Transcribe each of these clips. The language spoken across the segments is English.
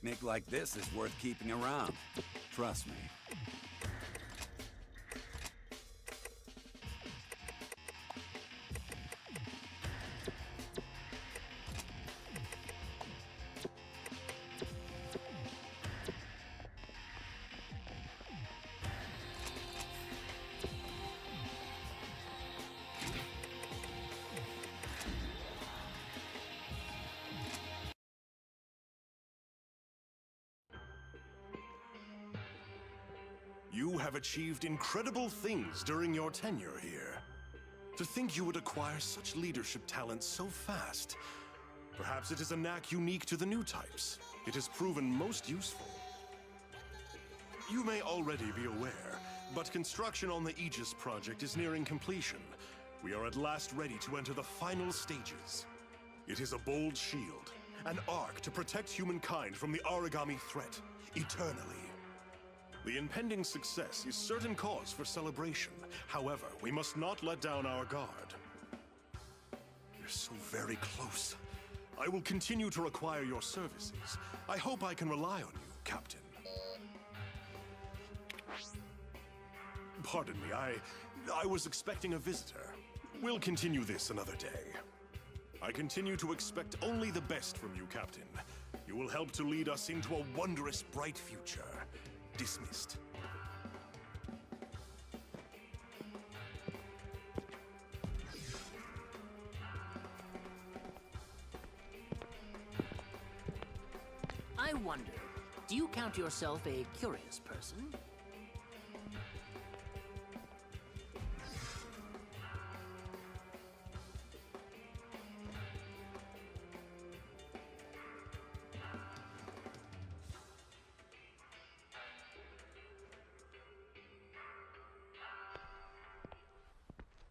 picnic like this is worth keeping around. Trust me. You have achieved incredible things during your tenure here. To think you would acquire such leadership talent so fast. Perhaps it is a knack unique to the new types. It has proven most useful. You may already be aware, but construction on the Aegis project is nearing completion. We are at last ready to enter the final stages. It is a bold shield, an arc to protect humankind from the Aragami threat, eternally. The impending success is certain cause for celebration. However, we must not let down our guard. We're so very close. I will continue to require your services. I hope I can rely on you, Captain. Pardon me, I was expecting a visitor. We'll continue this another day. I continue to expect only the best from you, Captain. You will help to lead us into a wondrous, bright future. Dismissed. I wonder, do you count yourself a curious person?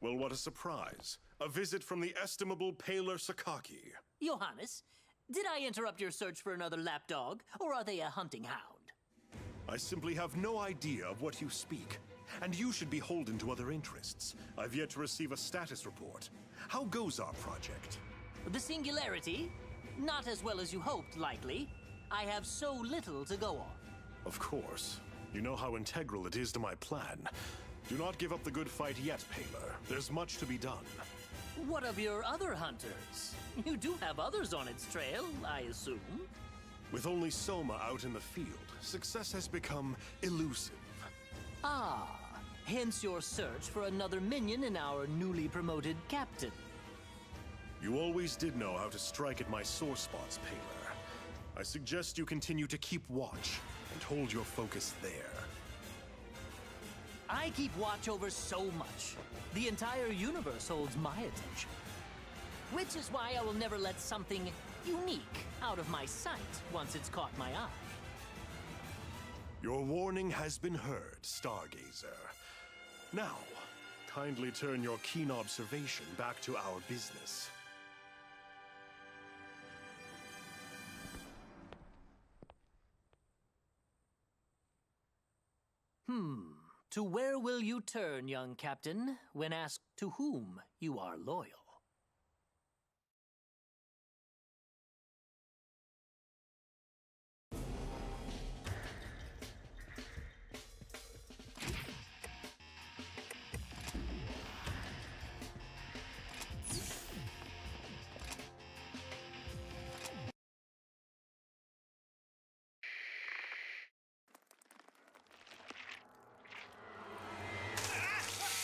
Well, what a surprise. A visit from the estimable Paler Sakaki. Johannes, did I interrupt your search for another lapdog, or are they a hunting hound? I simply have no idea of what you speak, and you should be beholden to other interests. I've yet to receive a status report. How goes our project? The Singularity? Not as well as you hoped, likely. I have so little to go on. Of course. You know how integral it is to my plan. Do not give up the good fight yet, Paler. There's much to be done. What of your other hunters? You do have others on its trail, I assume. With only Soma out in the field, success has become elusive. Ah, hence your search for another minion in our newly promoted captain. You always did know how to strike at my sore spots, Paler. I suggest you continue to keep watch and hold your focus there. I keep watch over so much. The entire universe holds my attention. Which is why I will never let something unique out of my sight once it's caught my eye. Your warning has been heard, Stargazer. Now, kindly turn your keen observation back to our business. To where will you turn, young captain, when asked to whom you are loyal?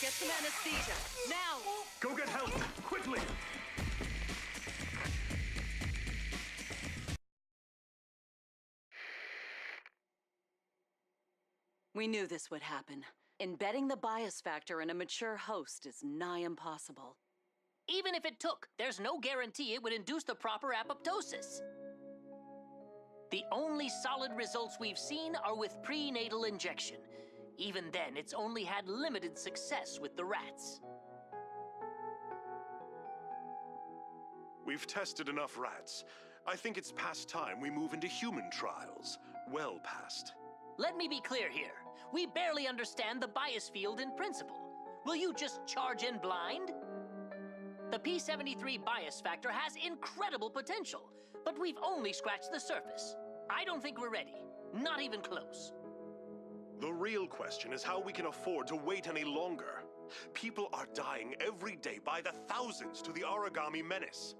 Get some anesthesia, now! Go get help, quickly! We knew this would happen. Embedding the bias factor in a mature host is nigh impossible. Even if it took, there's no guarantee it would induce the proper apoptosis. The only solid results we've seen are with prenatal injection. Even then, it's only had limited success with the rats. We've tested enough rats. I think it's past time we move into human trials. Well past. Let me be clear here. We barely understand the bias field in principle. Will you just charge in blind? The P73 bias factor has incredible potential, but we've only scratched the surface. I don't think we're ready. Not even close. The real question is how we can afford to wait any longer. People are dying every day by the thousands to the Origami menace.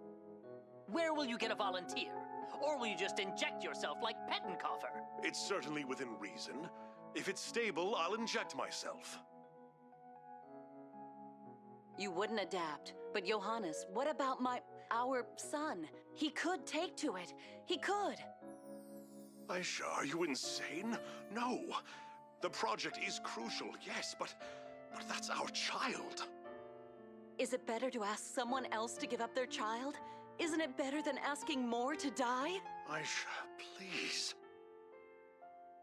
Where will you get a volunteer? Or will you just inject yourself like Pettenkoffer? It's certainly within reason. If it's stable, I'll inject myself. You wouldn't adapt. But Johannes, what about our son? He could take to it. He could. Aisha, are you insane? No. The project is crucial, yes, but that's our child. Is it better to ask someone else to give up their child? Isn't it better than asking more to die? Aisha, please.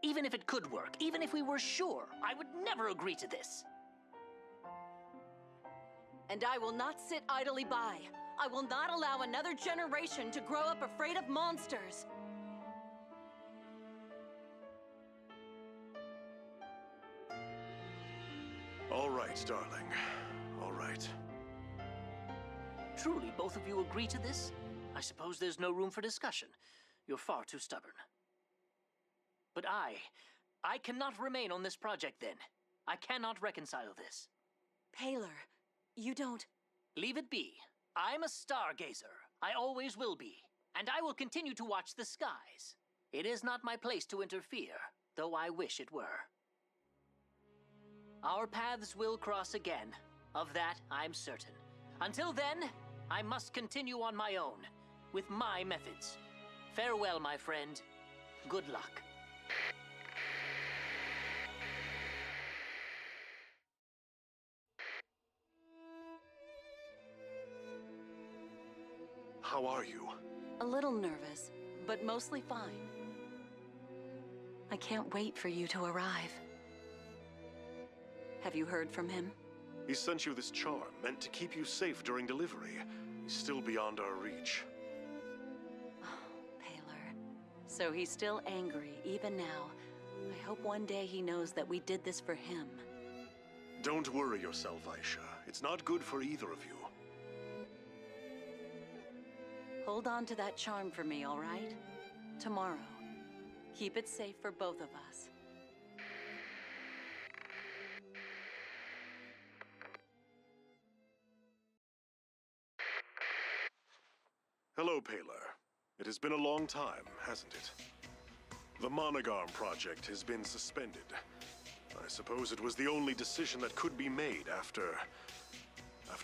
Even if it could work, even if we were sure, I would never agree to this. And I will not sit idly by. I will not allow another generation to grow up afraid of monsters. All right, darling. All right. Truly, both of you agree to this? I suppose there's no room for discussion. You're far too stubborn. But I cannot remain on this project then. I cannot reconcile this. Paler, you don't... Leave it be. I'm a stargazer. I always will be. And I will continue to watch the skies. It is not my place to interfere, though I wish it were. Our paths will cross again. Of that, I'm certain. Until then, I must continue on my own, with my methods. Farewell, my friend. Good luck. How are you? A little nervous, but mostly fine. I can't wait for you to arrive. Have you heard from him? He sent you this charm, meant to keep you safe during delivery. He's still beyond our reach. Oh, Paler. So he's still angry, even now. I hope one day he knows that we did this for him. Don't worry yourself, Aisha. It's not good for either of you. Hold on to that charm for me, all right? Tomorrow. Keep it safe for both of us. Hello, Paler. It has been a long time, hasn't it? The Monogarm project has been suspended. I suppose it was the only decision that could be made after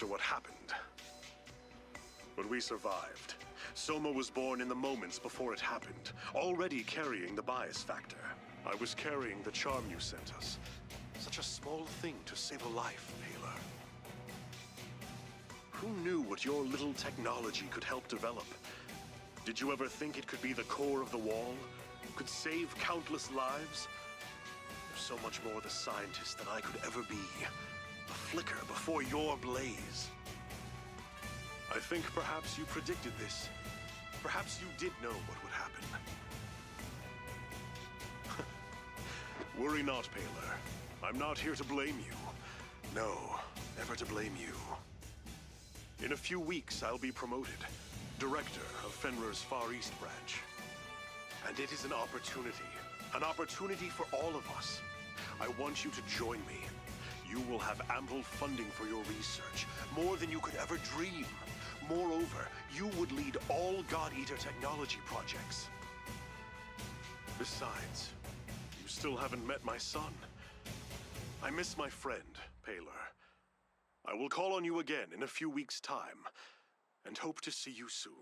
what happened. But we survived. Soma was born in the moments before it happened, already carrying the bias factor. I was carrying the charm you sent us. Such a small thing to save a life, Paler. Who knew what your little technology could help develop? Did you ever think it could be the core of the wall? Could save countless lives? You're so much more the scientist than I could ever be. A flicker before your blaze. I think perhaps you predicted this. Perhaps you did know what would happen. Worry not, Paler. I'm not here to blame you. No, never to blame you. In a few weeks, I'll be promoted. Director of Fenrir's Far East branch. And it is an opportunity for all of us. I want you to join me. You will have ample funding for your research, more than you could ever dream. Moreover, you would lead all God Eater technology projects. Besides, you still haven't met my son. I miss my friend, Paler. I will call on you again in a few weeks' time, and hope to see you soon.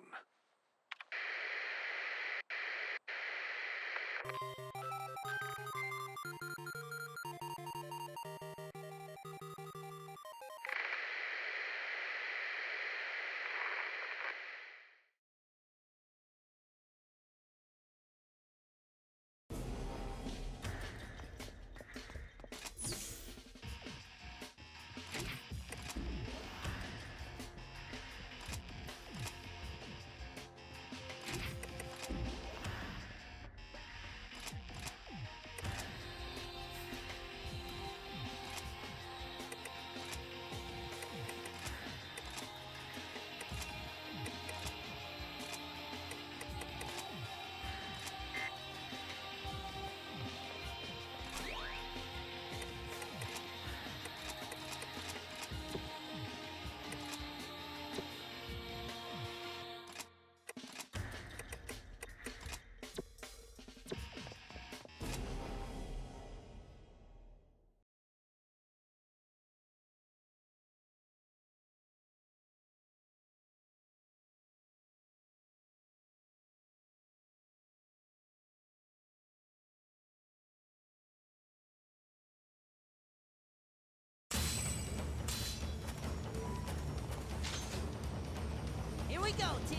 we go, team.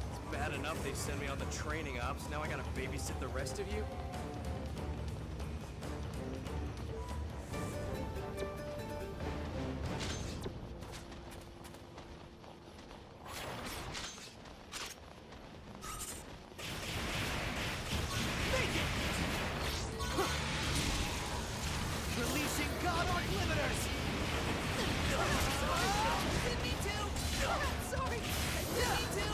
It's bad enough they send me on the training ops. Now I gotta babysit the rest of you? Releasing God Arc Limiters! Didn't mean to! Sorry! I didn't mean to!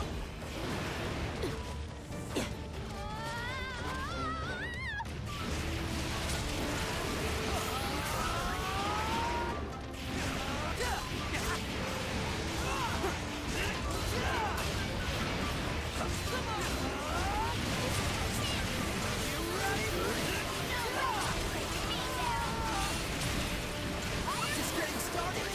Just getting started!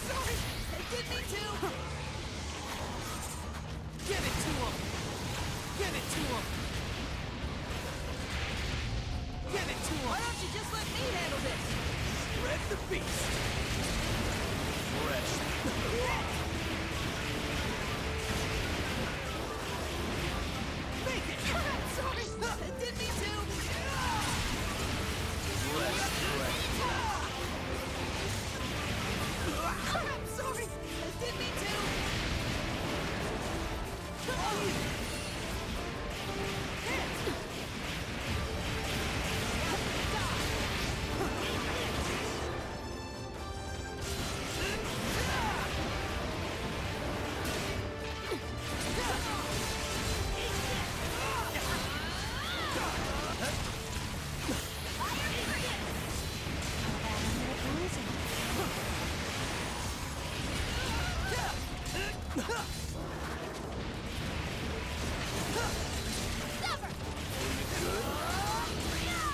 Sorry! I didn't mean to! Give it to him! Give it to him! Give it to him! Why don't you just let me handle this? Red the beast! Fresh. Make it! Sorry! I didn't mean to! I'm sorry! I didn't mean to!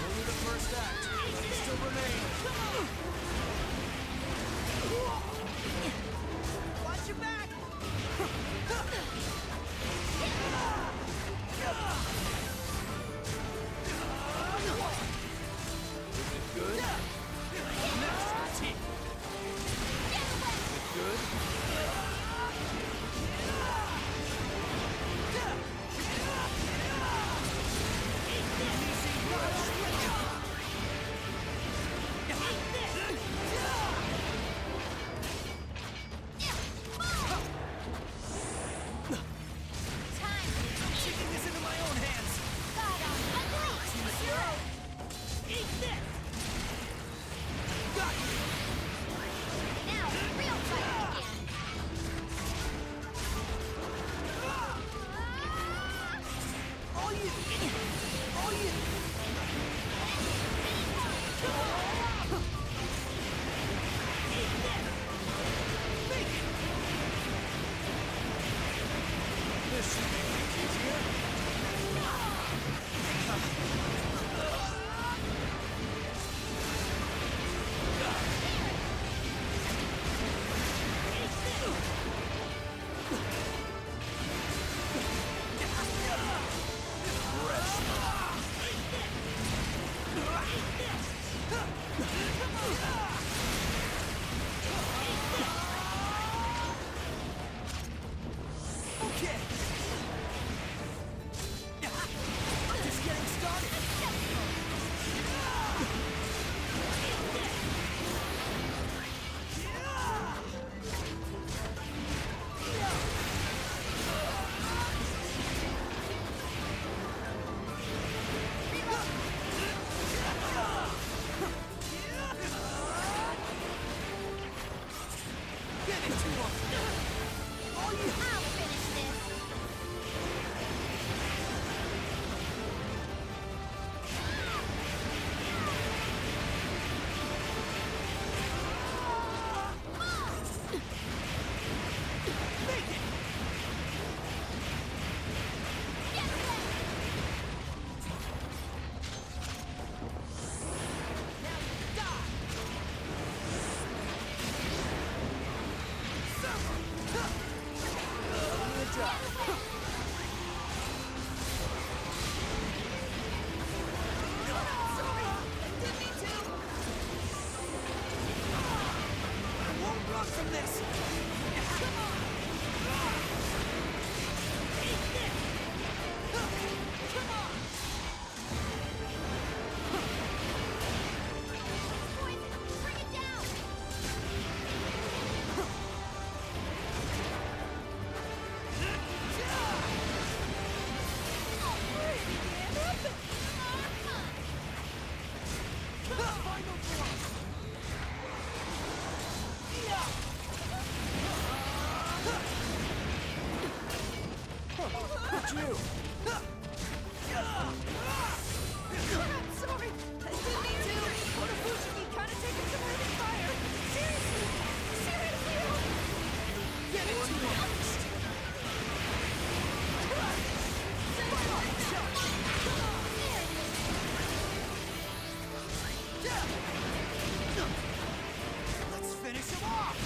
Only the first act. They still remain. Watch your back! Is it good? Next team. Is it good? I'm taking this into my own hands! Eat this! Got you! Now, real fight begins. All you! All you! Eat this! Make it! This should make things easier. Okay! Just getting started! Get it to him! All you! I'll finish this. you! I'm sorry. I didn't mean to. Otofuji kinda taking some heavy fire. Seriously. Get it to honest! Let's finish him off!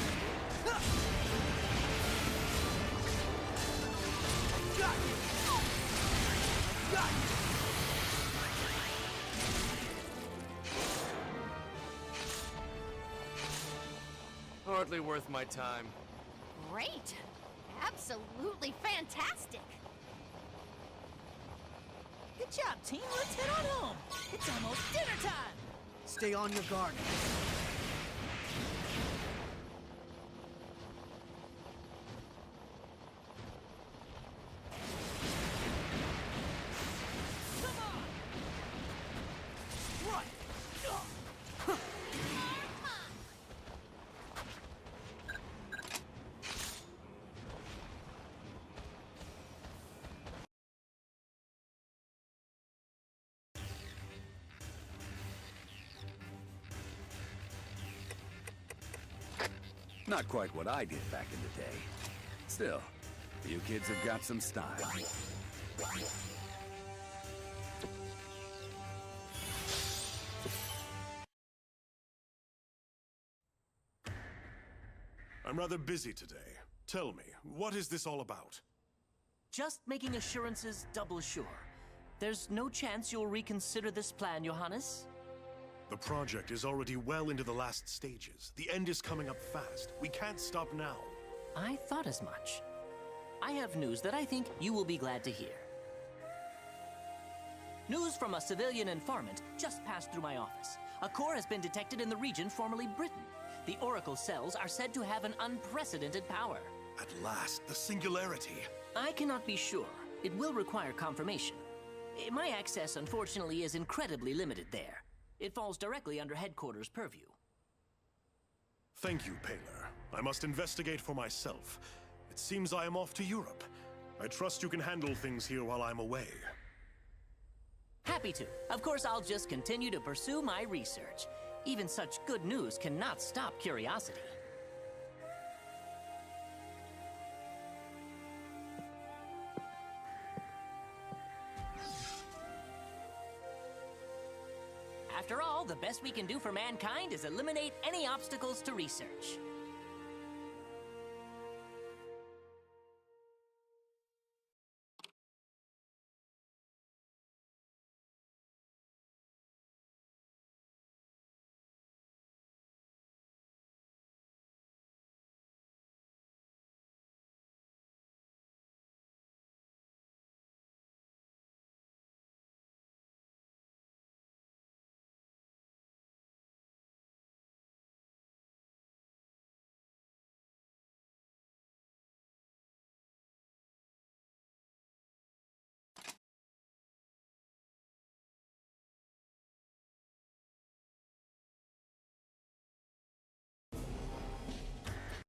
Got you! Got you! Hardly worth my time. Great. Absolutely fantastic. Good job, team. Let's head on home. It's almost dinner time. Stay on your guard. Come on. Right. Not quite what I did back in the day. Still, you kids have got some style. I'm rather busy today. Tell me, what is this all about? Just making assurances double sure. There's no chance you'll reconsider this plan, Johannes? The project is already well into the last stages. The end is coming up fast. We can't stop now. I thought as much. I have news that I think you will be glad to hear. News from a civilian informant just passed through my office. A core has been detected in the region formerly Britain. The Oracle cells are said to have an unprecedented power. At last, the singularity. I cannot be sure. It will require confirmation. My access, unfortunately, is incredibly limited there. It falls directly under headquarters' purview. Thank you, Paler. I must investigate for myself. It seems I am off to Europe. I trust you can handle things here while I'm away. Happy to. Of course, I'll just continue to pursue my research. Even such good news cannot stop curiosity. After all, the best we can do for mankind is eliminate any obstacles to research.